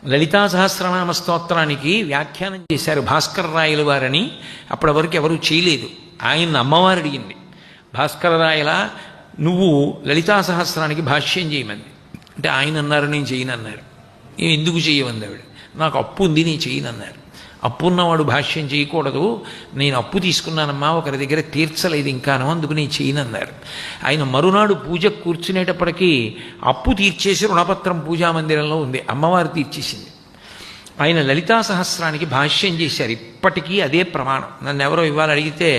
లలితా సహస్రనామ స్తోత్రానికి వ్యాఖ్యానం చేశారు భాస్కర రాయల వారని. అప్పటి వరకు ఎవరూ చేయలేదు. ఆయన అమ్మవారు అడిగింది, భాస్కర రాయల నువ్వు లలితా సహస్రానికి భాష్యం చేయమంది. అంటే ఆయన అన్నారు, నేను చేయనన్నారు. ఎందుకు చేయమంది ఆవిడ. నాకు అప్పు ఉంది, నేను చేయనన్నారు. అప్పున్నవాడు భాష్యం చేయకూడదు, నేను అప్పు తీసుకున్నానమ్మా, ఒకరి దగ్గర తీర్చలేదు ఇంకాను, అందుకు నేను చేయనన్నారు. ఆయన మరునాడు పూజకు కూర్చునేటప్పటికీ అప్పు తీర్చేసి రుణపత్రం పూజామందిరంలో ఉంది, అమ్మవారు తీర్చేసింది. ఆయన లలితా సహస్రానికి భాష్యం చేశారు. ఇప్పటికీ అదే ప్రమాణం. నన్ను ఎవరో ఇవాళ అడిగితే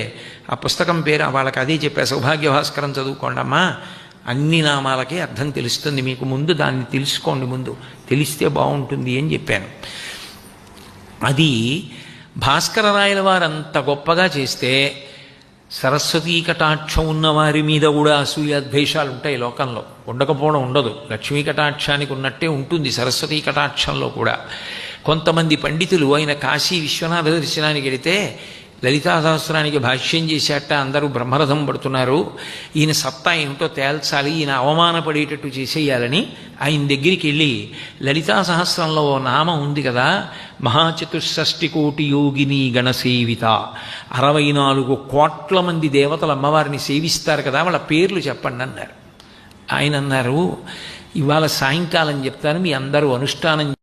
ఆ పుస్తకం పేరు వాళ్ళకి అదే చెప్పా, సౌభాగ్య భాస్కరం చదువుకోండి అమ్మా, అన్ని నామాలకే అర్థం తెలుస్తుంది మీకు, ముందు దాన్ని తెలుసుకోండి, ముందు తెలిస్తే బాగుంటుంది అని చెప్పాను. అది భాస్కర రాయల వారు అంత గొప్పగా చేస్తే సరస్వతీ కటాక్షం ఉన్నవారి మీద కూడా అసూయ ద్వేషాలు ఉంటాయి లోకంలో, ఉండకపోవడం ఉండదు. లక్ష్మీ కటాక్షానికి ఉన్నట్టే ఉంటుంది సరస్వతీ కటాక్షంలో కూడా. కొంతమంది పండితులు ఆయన కాశీ విశ్వనాథ దర్శనానికి వెళితే లలితా సహస్రానికి భాష్యం చేసేట అందరూ బ్రహ్మరథం పడుతున్నారు, ఈయన సత్తా ఏమిటో తేల్చాలి, ఈయన అవమానపడేటట్టు చేసేయాలని ఆయన దగ్గరికి వెళ్ళి లలితా సహస్రంలో ఓ నామం ఉంది కదా, మహాచతుషష్టి కోటి యోగిని గణసేవిత, 64 కోట్ల మంది దేవతలు అమ్మవారిని సేవిస్తారు కదా, వాళ్ళ పేర్లు చెప్పండి అన్నారు. ఆయన అన్నారు, ఇవాళ సాయంకాలం చెప్తాను, మీ అందరూ అనుష్ఠానం